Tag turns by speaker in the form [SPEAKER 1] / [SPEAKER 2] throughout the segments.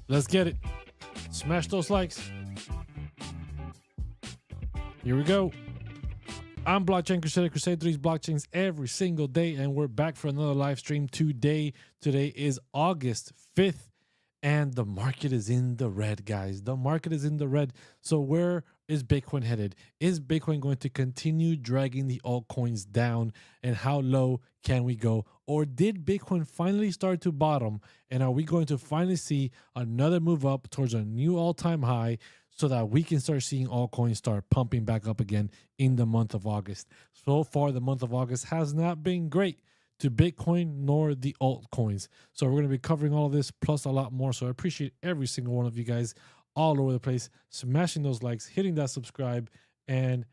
[SPEAKER 1] Let's get it. Smash those likes. Here we go. I'm Blockchain Crusader, Crusade 3's blockchains every single day, and we're back for another live stream today. Today is August 5th, and the market is in the red, guys. The market is in the red. So where is Bitcoin headed? Is Bitcoin going to continue dragging the altcoins down, and how low can we go? Or did Bitcoin finally start to bottom, and are we going to finally see another move up towards a new all-time high so that we can start seeing altcoins start pumping back up again in the month of August? So far, the month of August has not been great to Bitcoin nor the altcoins. So we're going to be covering all of this plus a lot more. So I appreciate every single one of you guys all over the place, smashing those likes, hitting that subscribe, and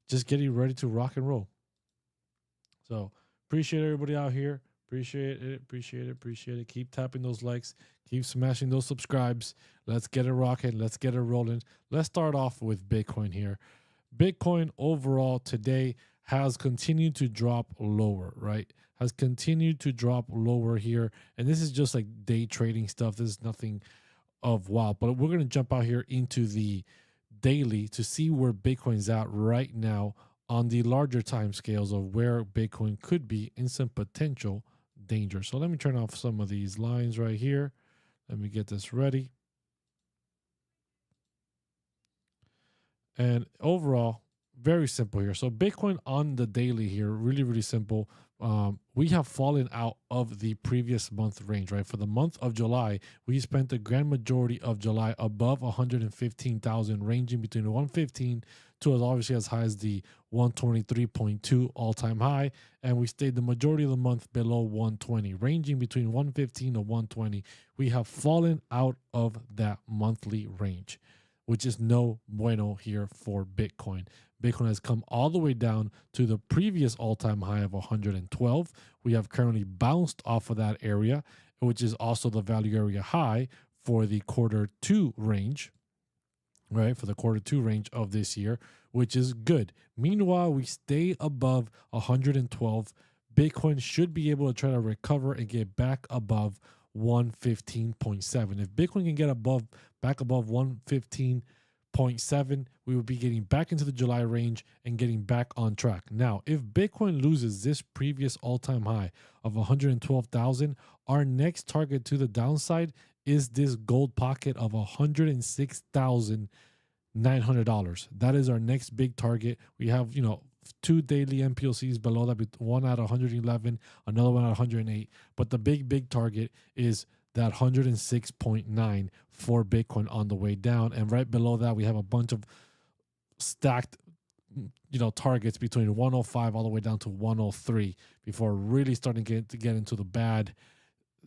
[SPEAKER 1] just getting ready to rock and roll. So appreciate everybody out here. Appreciate it. Keep tapping those likes. Keep smashing those subscribes. Let's get it rocking. Let's get it rolling. Let's start off with Bitcoin here. Bitcoin overall today has continued to drop lower, right? Has continued to drop lower here. And this is just like day trading stuff. This is nothing of wow. But we're going to jump out here into the daily to see where Bitcoin's at right now on the larger time scales of where Bitcoin could be in some potential danger. So let me turn off some of these lines right here. Let me get this ready. And overall, very simple here. So Bitcoin on the daily here, really simple. We have fallen out of the previous month range, right? For the month of July, we spent the grand majority of July above 115,000, ranging between 115 to as obviously as high as the 123.2 all-time high. And we stayed the majority of the month below 120, ranging between 115 to 120. We have fallen out of that monthly range, which is no bueno here for Bitcoin. Bitcoin has come all the way down to the previous all-time high of 112. We have currently bounced off of that area, which is also the value area high for the quarter two range, right? For the quarter two range of this year, which is good. Meanwhile, we stay above 112. Bitcoin should be able to try to recover and get back above 115.7. If Bitcoin can get back above 115.7, we will be getting back into the July range and getting back on track. Now, if Bitcoin loses this previous all-time high of 112,000, our next target to the downside is this gold pocket of $106,900. That is our next big target. We have, two daily MPLCs below that, one at 111, another one at 108. But the big target is that 106.9 for Bitcoin on the way down. And right below that, we have a bunch of stacked, targets between 105 all the way down to 103 before really starting to get into the bad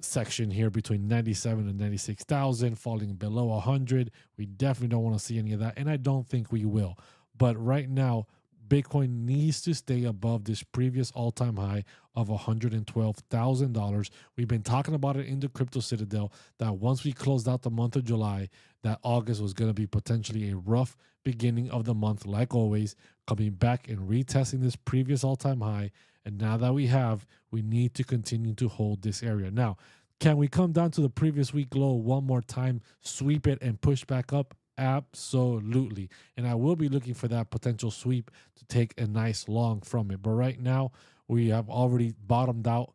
[SPEAKER 1] section here between 97 and 96,000, falling below 100. We definitely don't want to see any of that, and I don't think we will. But right now, Bitcoin needs to stay above this previous all-time high of $112,000. We've been talking about it in the Crypto Citadel that once we closed out the month of July, that August was going to be potentially a rough beginning of the month, like always, coming back and retesting this previous all-time high. And now that we have, we need to continue to hold this area. Now, can we come down to the previous week low one more time, sweep it, and push back up? Absolutely. And I will be looking for that potential sweep to take a nice long from it. But right now, we have already bottomed out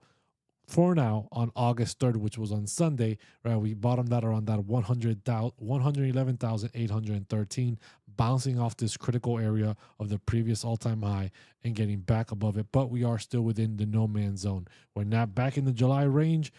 [SPEAKER 1] for now on August 3rd, which was on Sunday, right? We bottomed out around that 111,813, bouncing off this critical area of the previous all-time high and getting back above it. But we are still within the no man's zone. We're not back in the July range,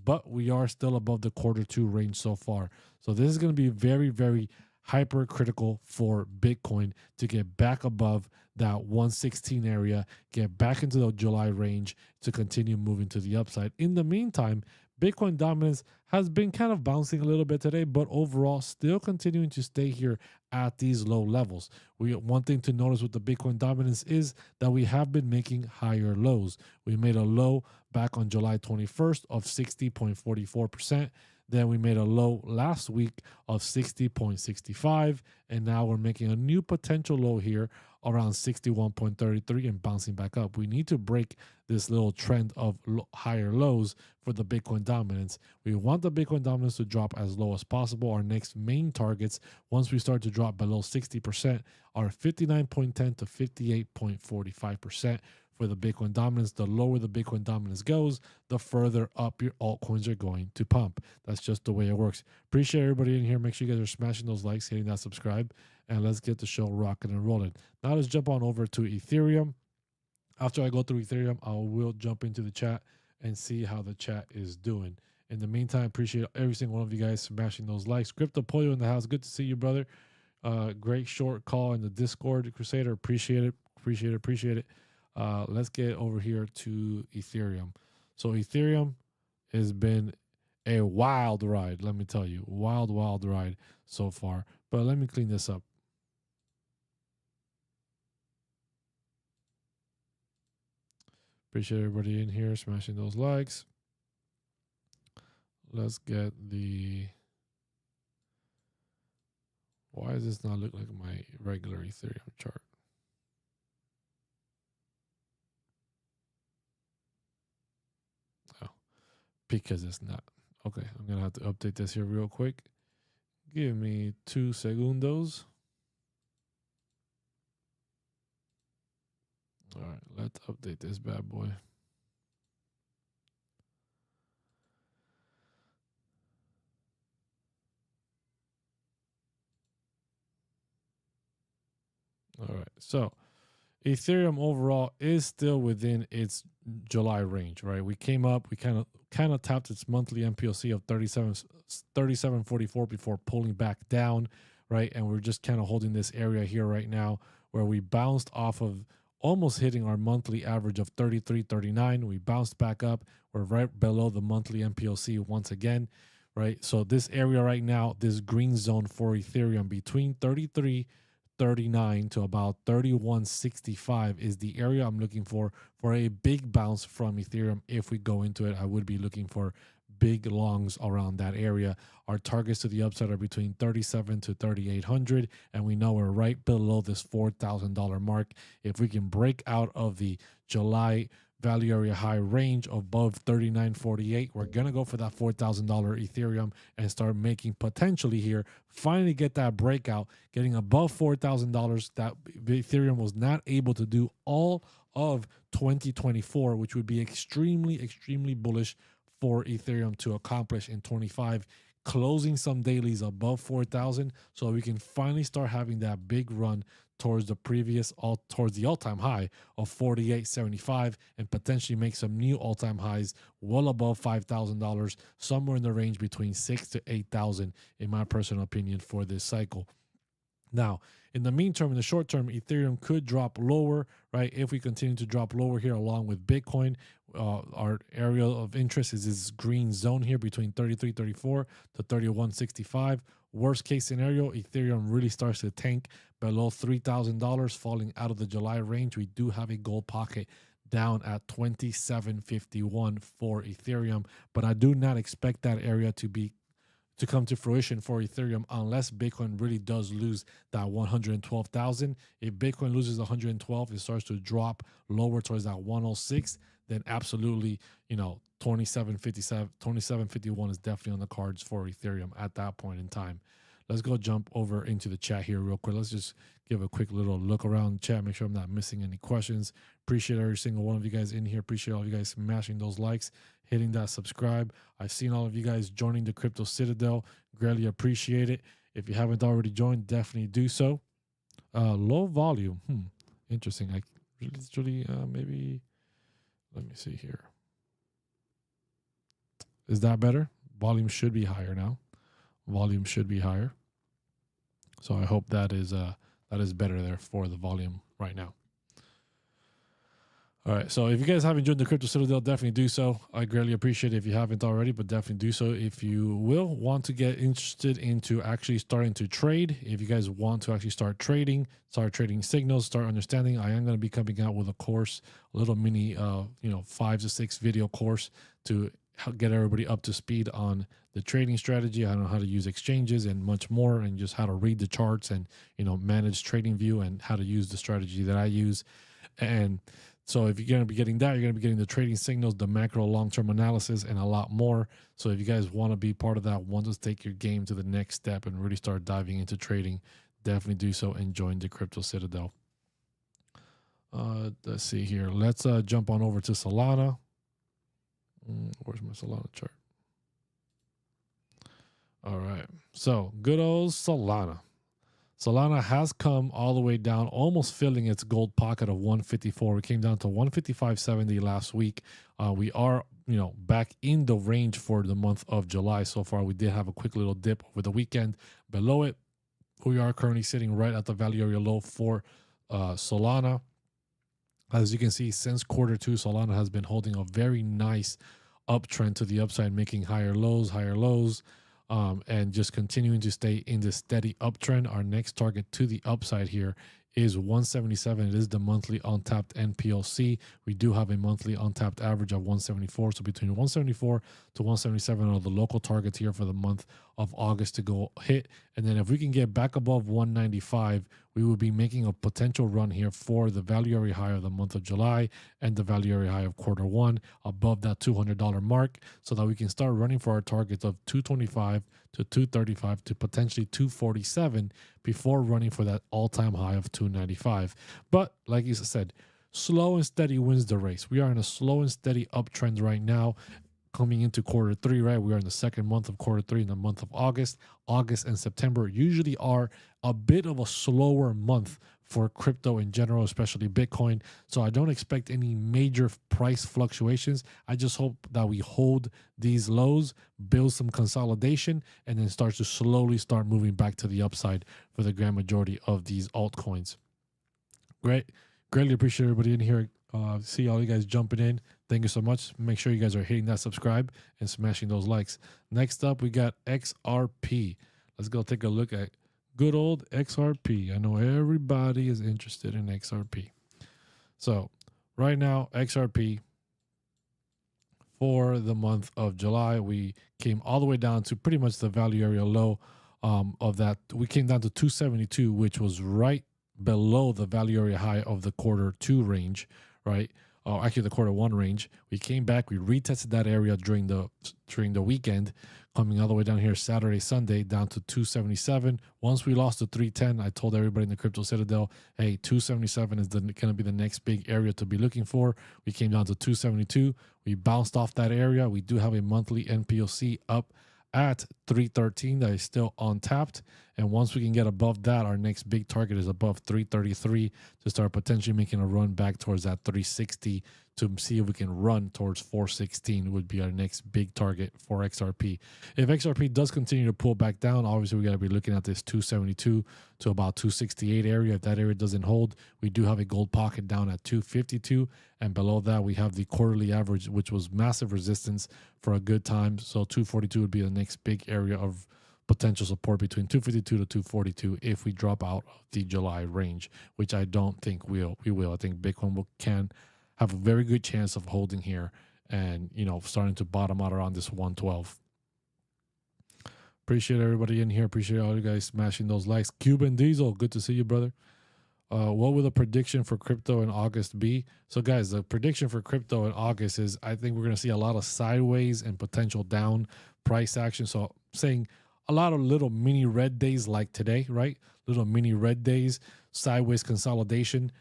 [SPEAKER 1] but we are still above the quarter two range so far. So this is going to be very hypercritical for Bitcoin to get back above that 116 area, get back into the July range to continue moving to the upside. In the meantime, Bitcoin dominance has been kind of bouncing a little bit today, but overall still continuing to stay here at these low levels. One thing to notice with the Bitcoin dominance is that we have been making higher lows. We made a low back on July 21st of 60.44%. Then we made a low last week of 60.65, and now we're making a new potential low here around 61.33 and bouncing back up. We need to break this little trend of higher lows for the Bitcoin dominance. We want the Bitcoin dominance to drop as low as possible. Our next main targets, once we start to drop below 60%, are 59.10 to 58.45%. For the Bitcoin dominance. The lower the Bitcoin dominance goes, the further up your altcoins are going to pump. That's just the way it works. Appreciate everybody in here. Make sure you guys are smashing those likes, hitting that subscribe, and let's get the show rocking and rolling. Now let's jump on over to Ethereum. After I go through Ethereum, I will jump into the chat and see how the chat is doing. In the meantime, appreciate every single one of you guys smashing those likes. 𝗭𝗢𝗢𝗫 in the house. Good to see you, brother. Great short call in the Discord, Crusader. Appreciate it. Appreciate it. Let's get over here to Ethereum. So Ethereum has been a wild ride, let me tell you. Wild ride so far. But let me clean this up. Appreciate everybody in here smashing those likes. Let's get the... Why does this not look like my regular Ethereum chart? Because it's not. Okay, I'm going to have to update this here real quick. Give me 2 segundos. All right, let's update this bad boy. All right, so Ethereum overall is still within its July range, right? We came up, we kind of tapped its monthly MPOC of 37.44 before pulling back down, right? And we're just kind of holding this area here right now where we bounced off of almost hitting our monthly average of 33.39. We bounced back up. We're right below the monthly MPOC once again, right? So this area right now, this green zone for Ethereum between 33.39 to about 31.65 is the area I'm looking for a big bounce from Ethereum. If we go into it, I would be looking for big longs around that area. Our targets to the upside are between 37 to 3,800, and we know we're right below this $4,000 mark. If we can break out of the July value area high range above 39.48, we're gonna go for that $4,000 Ethereum and start making potentially here, finally get that breakout, getting above $4,000 that Ethereum was not able to do all of 2024, which would be extremely bullish for Ethereum to accomplish in 25, closing some dailies above 4,000, so we can finally start having that big run towards the towards the all-time high of 48.75 and potentially make some new all-time highs well above $5,000, somewhere in the range between 6,000 to 8,000 in my personal opinion for this cycle. Now, in the meantime, in the short term, Ethereum could drop lower, right? If we continue to drop lower here along with Bitcoin, our area of interest is this green zone here between 33.34 to 31.65. Worst case scenario, Ethereum really starts to tank below $3,000, falling out of the July range. We do have a gold pocket down at 27.51 for Ethereum, but I do not expect that area to come to fruition for Ethereum unless Bitcoin really does lose that 112,000. If Bitcoin loses 112, it starts to drop lower towards that 106, then absolutely, 27.51 is definitely on the cards for Ethereum at that point in time. Let's go jump over into the chat here real quick. Let's just give a quick little look around the chat, make sure I'm not missing any questions. Appreciate every single one of you guys in here. Appreciate all of you guys smashing those likes, hitting that subscribe. I've seen all of you guys joining the Crypto Citadel. Greatly appreciate it. If you haven't already joined, definitely do so. Low volume. Interesting. I really maybe, let me see here. Is that better? Volume should be higher now. Volume should be higher. So I hope that is better there for the volume right now. All right, so if you guys haven't joined the Crypto Citadel, definitely do so. I greatly appreciate it if you haven't already, but definitely do so. If you will want to get interested into actually starting to trade, if you guys want to actually start trading signals, start understanding, I am going to be coming out with a course, a little mini, 5 to 6 video course to get everybody up to speed on the trading strategy. I know how to use exchanges and much more, and just how to read the charts and, manage trading view and how to use the strategy that I use. And so if you're going to be getting that, you're going to be getting the trading signals, the macro long-term analysis, and a lot more. So if you guys want to be part of that, want to take your game to the next step and really start diving into trading, definitely do so and join the Crypto Citadel. Let's see here. Let's jump on over to Solana. Where's my Solana chart? All right. So good old Solana. Solana has come all the way down, almost filling its gold pocket of 154. We came down to 155.70 last week. We are, back in the range for the month of July so far. We did have a quick little dip over the weekend. Below it, we are currently sitting right at the value area low for Solana. As you can see, since Q2, Solana has been holding a very nice uptrend to the upside, making higher lows, and just continuing to stay in this steady uptrend. Our next target to the upside here is 177. It is the monthly untapped NPLC. We do have a monthly untapped average of 174. So between 174 to 177 are the local targets here for the month of August to go hit. And then if we can get back above 195, we will be making a potential run here for the value area high of the month of July and the value area high of Q1 above that $200 mark, so that we can start running for our targets of 225 to 235 to potentially 247 before running for that all-time high of 295. But like you said, slow and steady wins the race. We are in a slow and steady uptrend right now. Coming into Q3, right? We are in the second month of Q3 in the month of August. August and September usually are a bit of a slower month for crypto in general, especially Bitcoin. So I don't expect any major price fluctuations. I just hope that we hold these lows, build some consolidation, and then start to slowly start moving back to the upside for the grand majority of these altcoins. Greatly appreciate everybody in here. See all you guys jumping in. Thank you so much. Make sure you guys are hitting that subscribe and smashing those likes. Next up, we got XRP. Let's go take a look at good old XRP. I know everybody is interested in XRP. So right now, XRP for the month of July, we came all the way down to pretty much the value area low of that. We came down to 272, which was right below the value area high of the Q2 range, right? Actually the Q1 range. We came back, we retested that area during the weekend, coming all the way down here Saturday, Sunday, down to 277. Once we lost to 310, I told everybody in the Crypto Citadel, hey, 277 is going to be the next big area to be looking for. We came down to 272. We bounced off that area. We do have a monthly NPLC up at 313 that is still untapped. And once we can get above that, our next big target is above 333 to start potentially making a run back towards that 360 to see if we can run towards 416 would be our next big target for XRP. If XRP does continue to pull back down, obviously we got to be looking at this 272 to about 268 area. If that area doesn't hold, we do have a gold pocket down at 252, and below that we have the quarterly average, which was massive resistance for a good time. So 242 would be the next big area of potential support between 252 to 242 if we drop out of the July range, which I don't think we will. I think Bitcoin can have a very good chance of holding here and, starting to bottom out around this 112. Appreciate everybody in here. Appreciate all you guys smashing those likes. Cuban Diesel, good to see you, brother. What will the prediction for crypto in August be? So, guys, the prediction for crypto in August is I think we're going to see a lot of sideways and potential down price action. So, saying a lot of little mini red days like today, right? Little mini red days, sideways consolidation.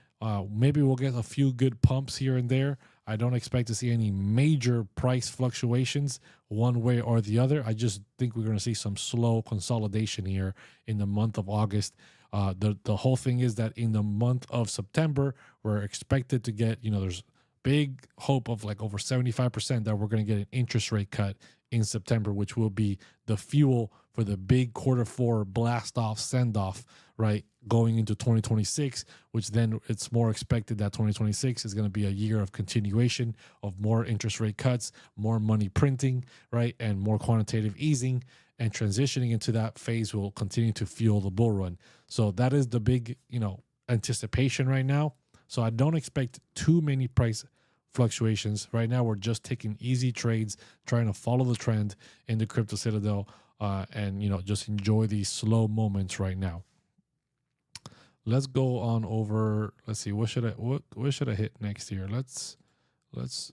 [SPEAKER 1] Maybe we'll get a few good pumps here and there. I don't expect to see any major price fluctuations one way or the other. I just think we're going to see some slow consolidation here in the month of August. The whole thing is that in the month of September, we're expected to get, there's big hope of like over 75% that we're going to get an interest rate cut in September, which will be the fuel for the big Q4 blast off, send off, right? Going into 2026, which then it's more expected that 2026 is going to be a year of continuation of more interest rate cuts, more money printing, right? And more quantitative easing, and transitioning into that phase will continue to fuel the bull run. So that is the big, anticipation right now. So I don't expect too many price fluctuations. Right now, we're just taking easy trades, trying to follow the trend in the crypto citadel, and just enjoy these slow moments right now. Let's go on over. Let's see. What should I hit next here? Let's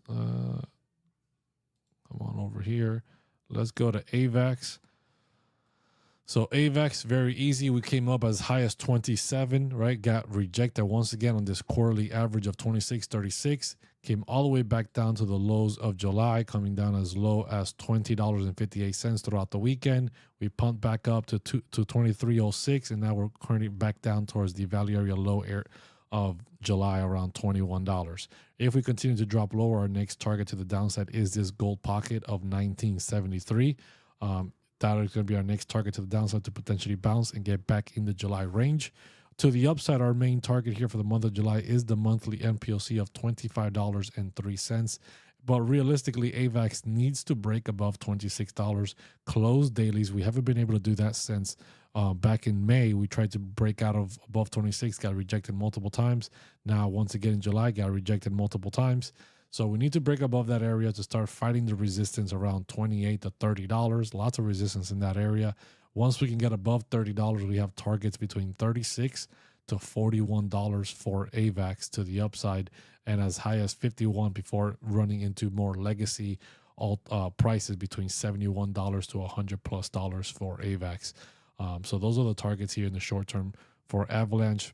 [SPEAKER 1] come on over here. Let's go to AVAX. So AVAX, very easy. We came up as high as 27, right? Got rejected once again on this quarterly average of 26.36. Came all the way back down to the lows of July, coming down as low as $20.58 throughout the weekend. We pumped back up to 23.06, and now we're currently back down towards the value area low of July around $21. If we continue to drop lower, our next target to the downside is this gold pocket of 1973. That is going to be our next target to the downside to potentially bounce and get back in the July range. To the upside, our main target here for the month of July is the monthly MPOC of $25.03. But realistically, AVAX needs to break above $26. Close dailies. We haven't been able to do that since back in May. We tried to break out of above 26, got rejected multiple times. Now, once again in July, got rejected multiple times. So we need to break above that area to start fighting the resistance around $28 to $30. Lots of resistance in that area. Once we can get above $30, we have targets between $36 to $41 for AVAX to the upside, and as high as $51 before running into more legacy prices between $71 to $100+ for AVAX. So those are the targets here in the short term for Avalanche.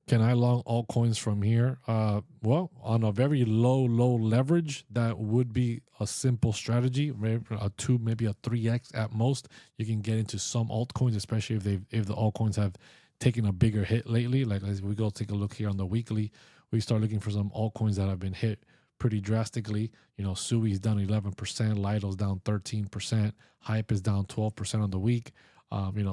[SPEAKER 1] Can I long altcoins from here? Well, on a very low leverage, that would be a simple strategy. Maybe a 2, maybe a 3x at most. You can get into some altcoins, especially if the altcoins have taken a bigger hit lately. Like as we go take a look here on the weekly, we start looking for some altcoins that have been hit pretty drastically. Sui is down 11%, Lido's down 13%, Hype is down 12% on the week.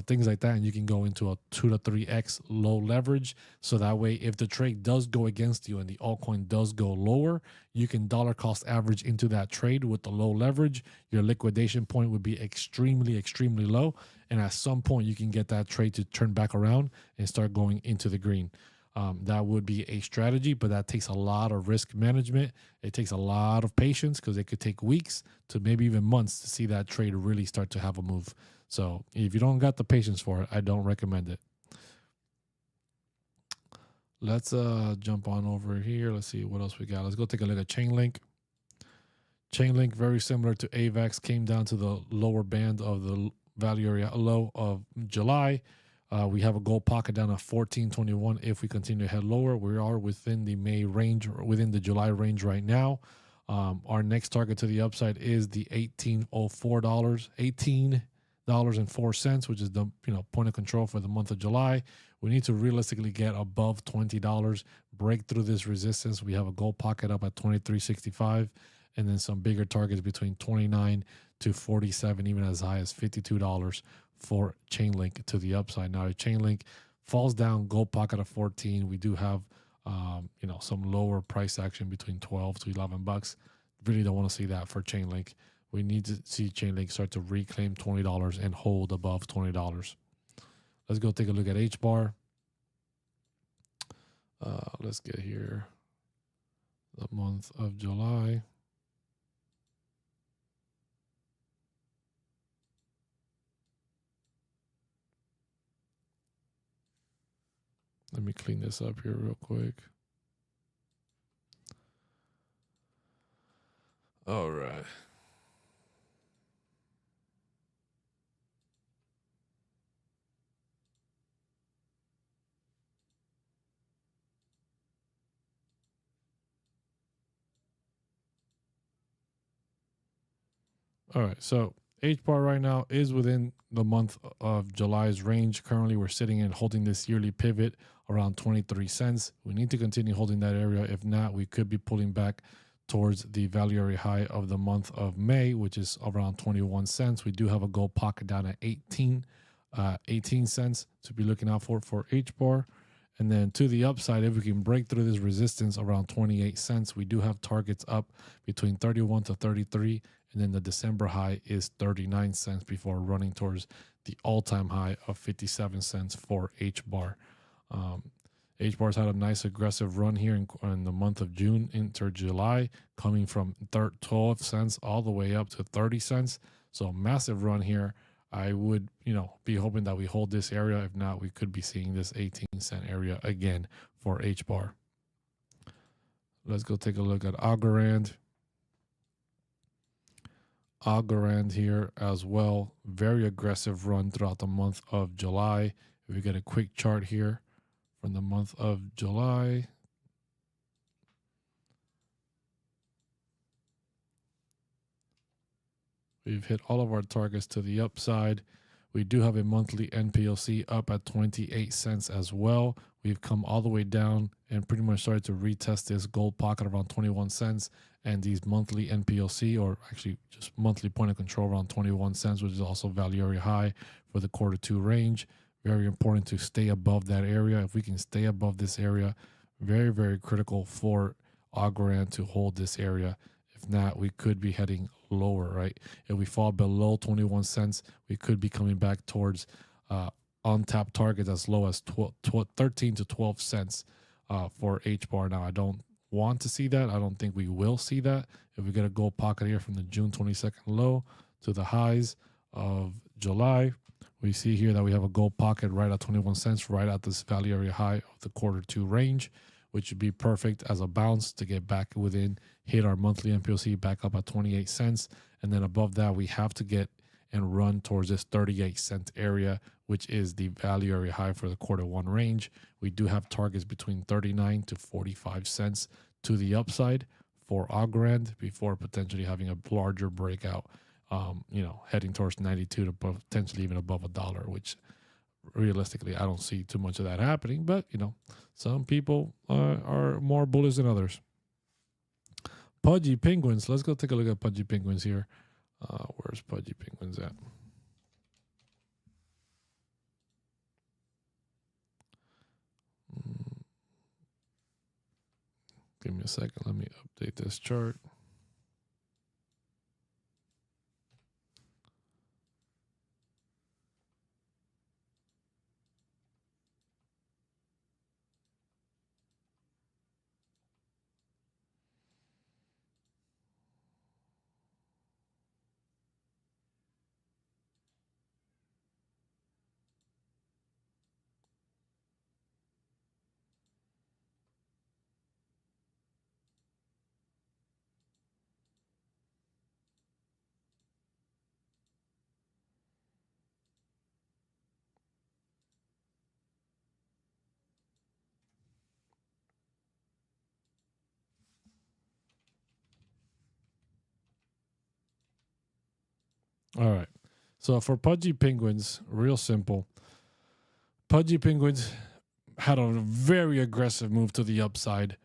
[SPEAKER 1] Things like that, and you can go into a 2 to 3x low leverage. So that way, if the trade does go against you and the altcoin does go lower, you can dollar cost average into that trade with the low leverage. Your liquidation point would be extremely, extremely low. And at some point, you can get that trade to turn back around and start going into the green. That would be a strategy, but that takes a lot of risk management. It takes a lot of patience because it could take weeks to maybe even months to see that trade really start to have a move. So if you don't got the patience for it, I don't recommend it. Let's jump on over here. Let's see what else we got. Let's go take a look at Chainlink. Chainlink, very similar to AVAX, came down to the lower band of the value area low of July. We have a gold pocket down at 14.21. If we continue to head lower, we are within the May range, or within the July range right now. Our next target to the upside is the $18.04, $18.04, which is the point of control for the month of July. We need to realistically get above $20, break through this resistance. We have a gold pocket up at 23.65, and then some bigger targets between 29 to 47, even as high as $52 for Chainlink to the upside. Now, if Chainlink falls down, gold pocket of 14, we do have some lower price action between 12 to 11 bucks. Really don't want to see that for Chainlink. We need to see Chainlink start to reclaim $20 and hold above $20. Let's go take a look at HBAR. Let's get here the month of July. Let me clean this up here real quick. All right. All right, so HBAR right now is within the month of July's range. Currently, we're sitting and holding this yearly pivot around 23 cents. We need to continue holding that area. If not, we could be pulling back towards the value area high of the month of May, which is around 21 cents. We do have a gold pocket down at 18 cents to be looking out for HBAR. And then to the upside, if we can break through this resistance around 28 cents, we do have targets up between 31 to 33. And then the December high is 39 cents before running towards the all-time high of 57 cents for HBAR. HBAR's had a nice aggressive run here in the month of June into July, coming from 12 cents all the way up to 30 cents. So massive run here. I would, be hoping that we hold this area. If not, we could be seeing this 18-cent area again for HBAR. Let's go take a look at Algorand. Algorand here as well. Very aggressive run throughout the month of July. If we get a quick chart here from the month of July. We've hit all of our targets to the upside. We do have a monthly NPLC up at 28 cents as well. We've come all the way down and pretty much started to retest this gold pocket around 21 cents and these monthly NPLC, or actually just monthly point of control, around 21 cents, which is also value area high for the Q2 range. Very important to stay above that area. If we can stay above this area, very, very critical for Algorand to hold this area. If not, we could be heading lower, right? If we fall below 21 cents, we could be coming back towards untapped targets as low as 13 to 12 cents for HBAR. Now, I don't want to see that. I don't think we will see that. If we get a gold pocket here from the June 22nd low to the highs of July, we see here that we have a gold pocket right at 21 cents, right at this value area high of the Q2 range, which would be perfect as a bounce to get back within, hit our monthly MPLC back up at 28 cents. And then above that, we have to get and run towards this 38-cent area, which is the value area high for the Q1 range. We do have targets between 39 to 45 cents to the upside for Algorand before potentially having a larger breakout, heading towards 92 to potentially even above $1, which realistically, I don't see too much of that happening, but some people are more bullish than others. Pudgy Penguins. Let's go take a look at Pudgy Penguins here. Where's Pudgy Penguins at? Give me a second. Let me update this chart. All right. So for Pudgy Penguins, real simple. Pudgy Penguins had a very aggressive move to the upside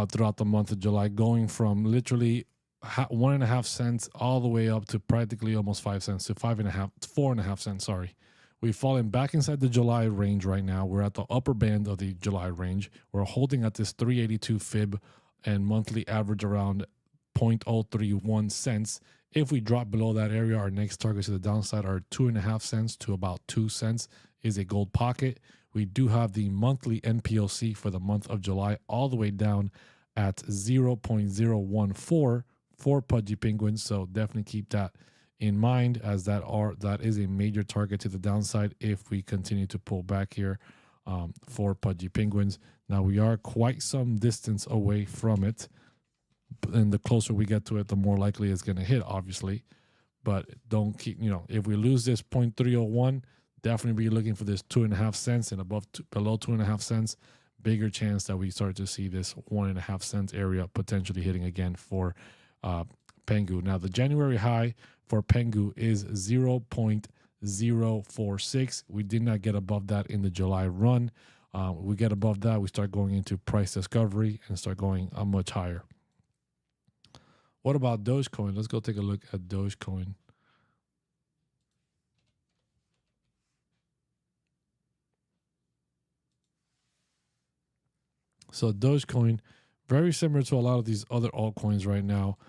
[SPEAKER 1] throughout the month of July, going from literally 1.5 cents all the way up to practically almost 5 cents to 4.5 cents. Sorry. We've fallen back inside the July range right now. We're at the upper band of the July range. We're holding at this 382 fib and monthly average around 0.031 cents. If we drop below that area, our next targets to the downside are 2.5 cents to about 2 cents is a gold pocket. We do have the monthly NPLC for the month of July all the way down at 0.014 for Pudgy Penguins. So definitely keep that in mind, as that is a major target to the downside if we continue to pull back here for Pudgy Penguins. Now we are quite some distance away from it, and the closer we get to it, the more likely it's going to hit, obviously. But don't keep, if we lose this 0.301, definitely be looking for this 2.5 cents and below 2.5 cents. Bigger chance that we start to see this 1.5 cent area potentially hitting again for Pengu. Now the January high for Pengu is 0.046. We did not get above that in the July run. We get above that, we start going into price discovery and start going much higher. What about Dogecoin? Let's go take a look at Dogecoin. So Dogecoin, very similar to a lot of these other altcoins right now,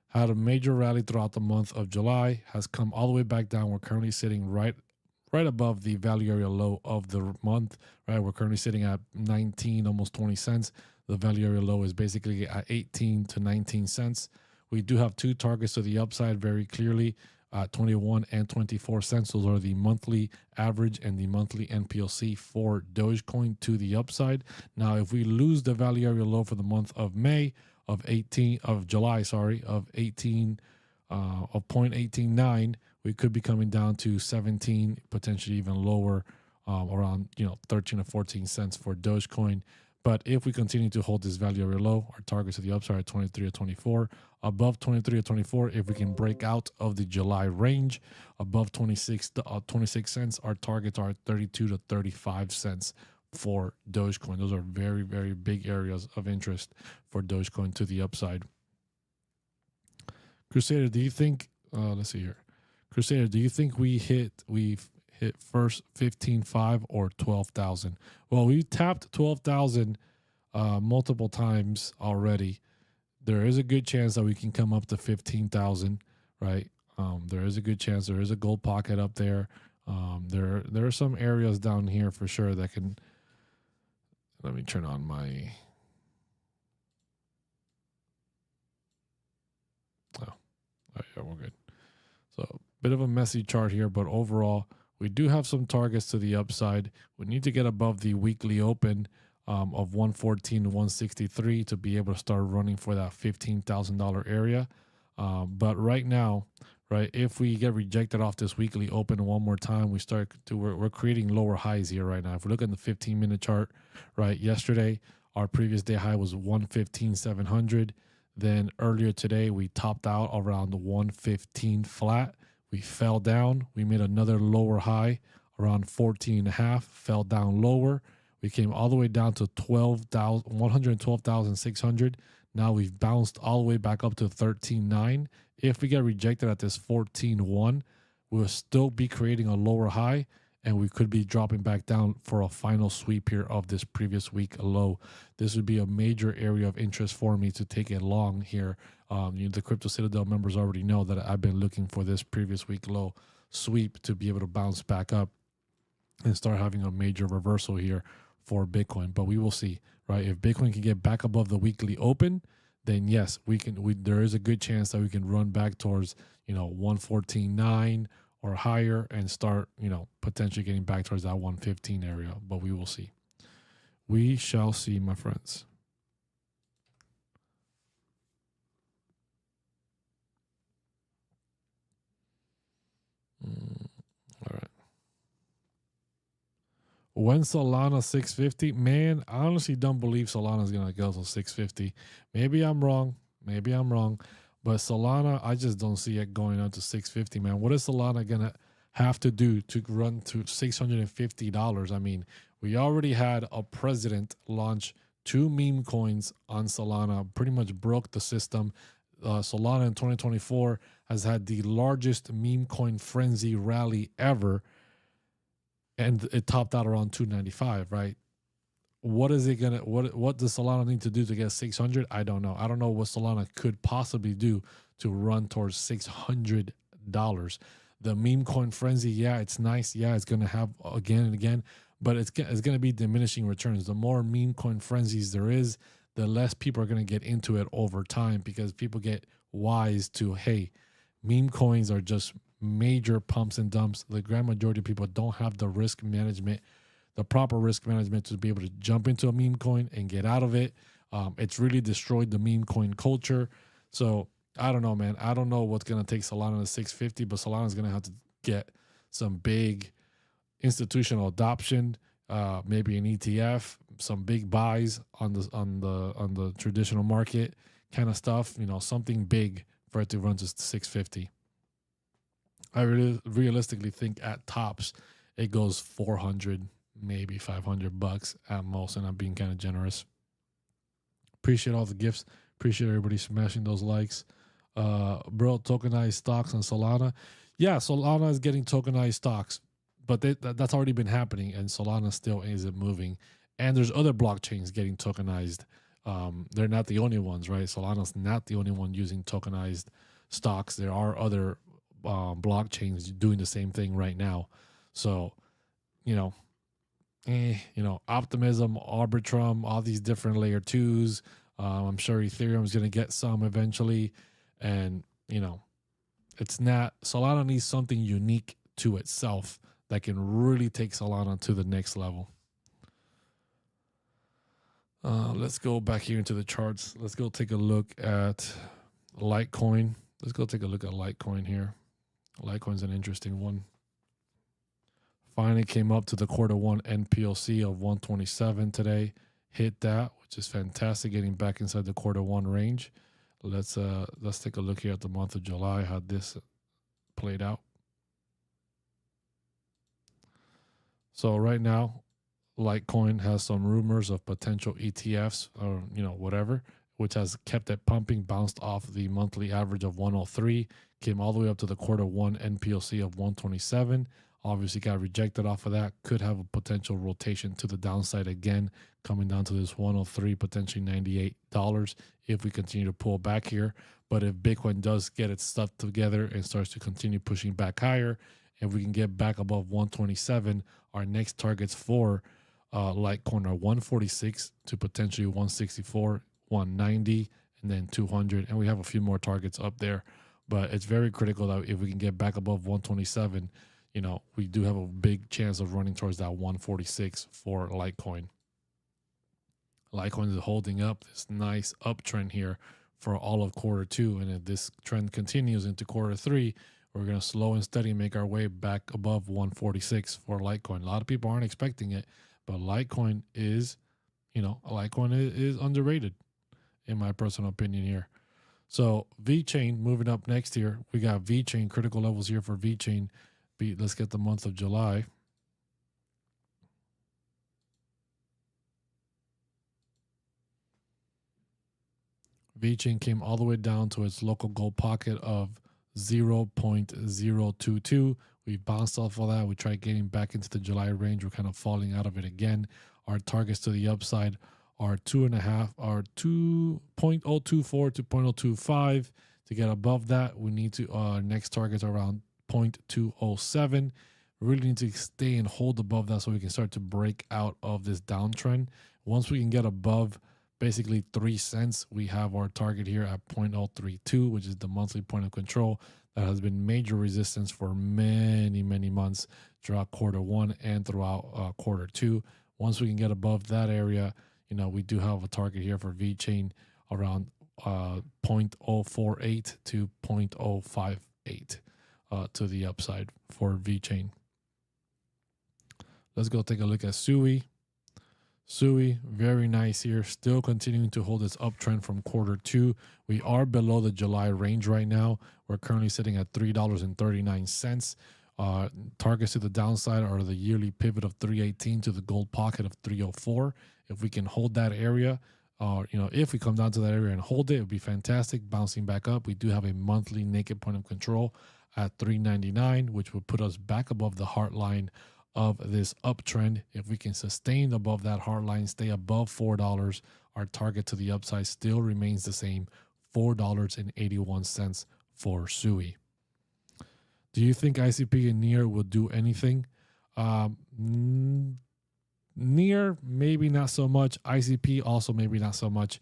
[SPEAKER 1] had a major rally throughout the month of July, has come all the way back down. We're currently sitting right right above the value area low of the month, right? We're currently sitting at 19, almost 20 cents. The value area low is basically at 18 to 19 cents. We do have two targets to the upside very clearly, 21 and 24 cents. Those are the monthly average and the monthly NPLC for Dogecoin to the upside. Now, if we lose the value area low for the month of July, of 0.189, we could be coming down to 17, potentially even lower, around 13 or 14 cents for Dogecoin. But if we continue to hold this value area low, our targets to the upside are 23 or 24. Above 23 or 24, if we can break out of the July range, above 26 cents, our targets are 32 to 35 cents for Dogecoin. Those are very, very big areas of interest for Dogecoin to the upside. Crusader, do you think, let's see here. Crusader, do you think we've hit first 15.5 or 12,000? Well, we tapped 12,000 multiple times already. There is a good chance that we can come up to 15,000, right? There is a good chance. There is a gold pocket up there. There are some areas down here for sure that can. Let me turn on my. Oh, yeah, we're good. So, bit of a messy chart here, but overall, we do have some targets to the upside. We need to get above the weekly open of 114 to 163 to be able to start running for that $15,000 area. But right now, right, if we get rejected off this weekly open one more time, we're creating lower highs here right now. If we look at the 15-minute chart, right, yesterday, our previous day high was 115,700. Then earlier today, we topped out around 115 flat. We fell down. We made another lower high around 14.5, fell down lower. We came all the way down to 112,600. Now we've bounced all the way back up to 13.9. If we get rejected at this 14.1, we'll still be creating a lower high, and we could be dropping back down for a final sweep here of this previous week low. This would be a major area of interest for me to take it long here. The Crypto Citadel members already know that I've been looking for this previous week low sweep to be able to bounce back up and start having a major reversal here for Bitcoin. But we will see, right? If Bitcoin can get back above the weekly open, then yes, there is a good chance that we can run back towards 114.9 or higher and start potentially getting back towards that 115 area. But we will see. We shall see, my friends. All right. When Solana 650, man, I honestly don't believe Solana's gonna go to 650. Maybe I'm wrong. But Solana, I just don't see it going up to 650, man. What is Solana gonna have to do to run to $650? I mean, we already had a president launch 2 meme coins on Solana, pretty much broke the system. Solana in 2024 has had the largest meme coin frenzy rally ever, and it topped out around 295, right? What is it gonna? What does Solana need to do to get 600? I don't know. I don't know what Solana could possibly do to run towards $600. The meme coin frenzy, yeah, it's nice. Yeah, it's gonna have again and again, but it's gonna be diminishing returns. The more meme coin frenzies there is, the less people are gonna get into it over time, because people get wise to, hey, meme coins are just major pumps and dumps. The grand majority of people don't have the risk management, the proper risk management, to be able to jump into a meme coin and get out of it. It's really destroyed the meme coin culture. So I don't know, man. I don't know what's going to take Solana to 650, but Solana is going to have to get some big institutional adoption, maybe an ETF, some big buys on the traditional market kind of stuff, something big for it to run to 650. I really realistically think at tops it goes 400, maybe $500 at most, and I'm being kind of generous. Appreciate all the gifts. Appreciate everybody smashing those likes. Bro, tokenized stocks on Solana. Yeah, Solana is getting tokenized stocks, but that's already been happening, and Solana still isn't moving. And there's other blockchains getting tokenized. They're not the only ones, right? Solana's not the only one using tokenized stocks. There are other blockchains doing the same thing right now. So, you know, Optimism, Arbitrum, all these different layer twos. I'm sure Ethereum is going to get some eventually. And, it's not, Solana needs something unique to itself that can really take Solana to the next level. Let's go back here into the charts. Let's go take a look at Litecoin. Let's go take a look at Litecoin here. Litecoin's an interesting one. Finally came up to the Q1 NPLC of 127 today. Hit that, which is fantastic, getting back inside the Q1 range. Let's take a look here at the month of July, how this played out. So right now, Litecoin has some rumors of potential ETFs or, whatever, which has kept it pumping, bounced off the monthly average of 103, came all the way up to the Q1 NPLC of 127. Obviously got rejected off of that. Could have a potential rotation to the downside again, coming down to this 103, potentially $98 if we continue to pull back here. But if Bitcoin does get its stuff together and starts to continue pushing back higher, if we can get back above 127, our next targets for Litecoin are 146 to potentially 164, 190, and then 200. And we have a few more targets up there. But it's very critical that if we can get back above 127, we do have a big chance of running towards that 146 for Litecoin. Litecoin is holding up this nice uptrend here for all of Q2. And if this trend continues into Q3, we're going to slow and steady make our way back above 146 for Litecoin. A lot of people aren't expecting it, but Litecoin is, is underrated in my personal opinion here. So VeChain moving up next here. We got VeChain critical levels here for VeChain. Let's get the month of July. VeChain came all the way down to its local gold pocket of 0.022. We bounced off of that. We tried getting back into the July range. We're kind of falling out of it again. Our targets to the upside are 2.024 to 0.025. To get above that, we need to our next targets around 0.207. We really need to stay and hold above that so we can start to break out of this downtrend. Once we can get above basically 3 cents, we have our target here at 0.032, which is the monthly point of control that has been major resistance for many months throughout Q1 and throughout Q2. Once we can get above that area, we do have a target here for VeChain around 0.048 to 0.058 to the upside for VeChain. Let's go take a look at Sui. Sui, very nice here, still continuing to hold its uptrend from Q2. We are below the July range right now. We're currently sitting at $3.39. Targets to the downside are the yearly pivot of 318 to the gold pocket of 304. If we can hold that area, if we come down to that area and hold it would be fantastic. Bouncing back up, we do have a monthly naked point of control at 399, which would put us back above the heart line of this uptrend. If we can sustain above that hard line, stay above $4, our target to the upside still remains the same, $4.81 for Sui. Do you think ICP and NEAR will do anything? NEAR, maybe not so much. ICP also maybe not so much.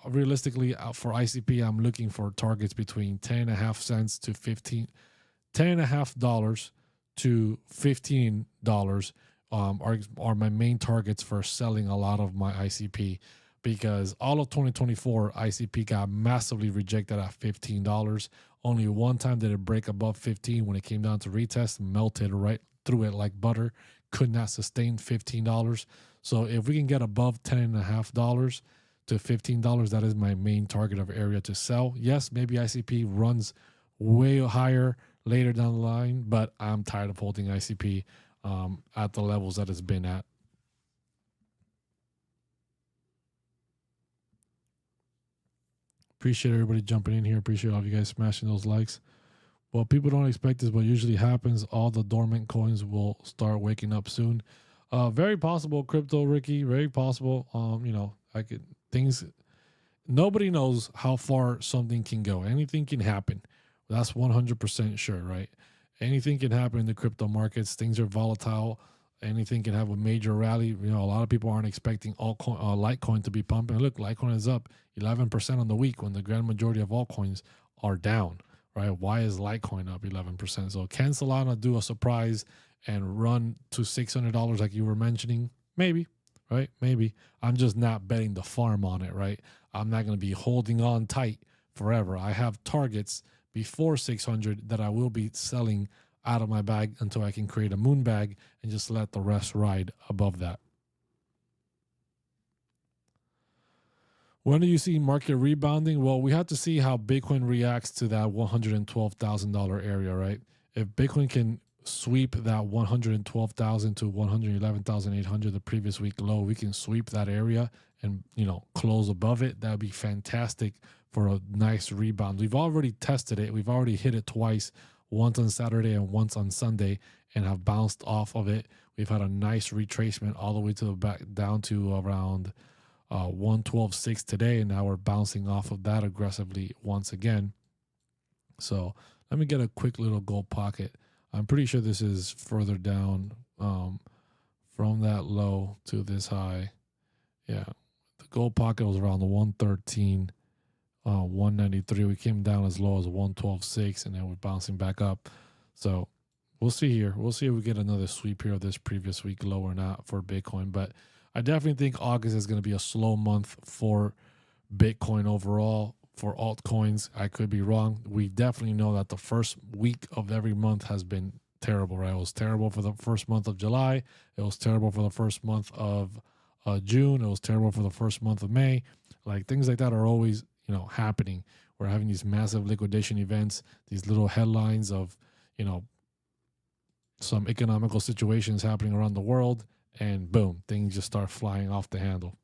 [SPEAKER 1] Realistically, for ICP, I'm looking for targets between 10.5 cents to $10.5 to $15 are my main targets for selling a lot of my ICP, because all of 2024 ICP got massively rejected at $15. Only one time did it break above 15 when it came down to retest, melted right through it like butter, could not sustain $15. So if we can get above $10.5 to $15, that is my main target of area to sell. Yes, maybe ICP runs way higher later down the line, but I'm tired of holding ICP at the levels that it's been at. Appreciate everybody jumping in here. Appreciate all of you guys smashing those likes. Well, people don't expect this, but usually happens. All the dormant coins will start waking up soon. Very possible, Crypto Ricky. Very possible. Nobody knows how far something can go. Anything can happen. That's 100% sure, right? anything can happen in the crypto markets. Things are volatile. Anything can have a major rally. You know, a lot of people aren't expecting Litecoin to be pumping. Look, Litecoin is up 11% on the week when the grand majority of altcoins are down, right? Why is Litecoin up 11%? So can Solana do a surprise and run to $600 like you were mentioning? Maybe, right? Maybe. I'm just not betting the farm on it, right? I'm not going to be holding on tight forever. I have targets before 600 that I will be selling out of my bag until I can create a moon bag and just let the rest ride above that. When do you see market rebounding? Well, we have to see how Bitcoin reacts to that $112,000 area, right? If Bitcoin can sweep that 112,000 to 111,800, the previous week low, we can sweep that area and, you know, close above it. That would be fantastic for a nice rebound. We've already tested it. We've already hit it twice, once on Saturday and once on Sunday, and have bounced off of it. We've had a nice retracement all the way to the back down to around 112.6 today, and now we're bouncing off of that aggressively once again. So let me get a quick little gold pocket. I'm pretty sure this is further down from that low to this high. Yeah, the gold pocket was around the 113. 193. We came down as low as 112.6, and then we're bouncing back up. So we'll see here. We'll see if we get another sweep here of this previous week low or not for Bitcoin. But I definitely think August is going to be a slow month for Bitcoin overall. For altcoins, I could be wrong. We definitely know that the first week of every month has been terrible, right? It was terrible for the first month of July. It was terrible for the first month of June. It was terrible for the first month of May. Like, things like that are always, you know, happening. We're having these massive liquidation events, these little headlines of, you know, some economical situations happening around the world, and boom, things just start flying off the handle.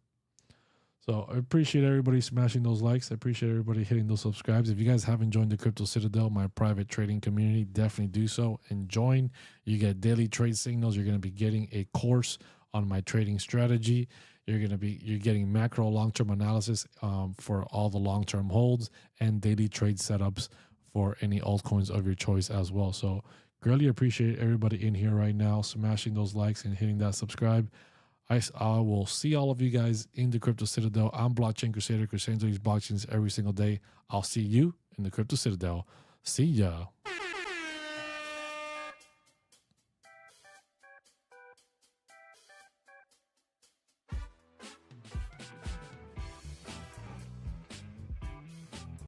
[SPEAKER 1] So I appreciate everybody smashing those likes. I appreciate everybody hitting those subscribes. If you guys haven't joined the Crypto Citadel, my private trading community, definitely do so and join. You get daily trade signals. You're going to be getting a course on my trading strategy. You're getting macro long-term analysis for all the long-term holds, and daily trade setups for any altcoins of your choice as well. So greatly appreciate everybody in here right now, smashing those likes and hitting that subscribe. I will see all of you guys in the Crypto Citadel. I'm Blockchain Crusader, crusading these blockchains every single day. I'll see you in the Crypto Citadel. See ya.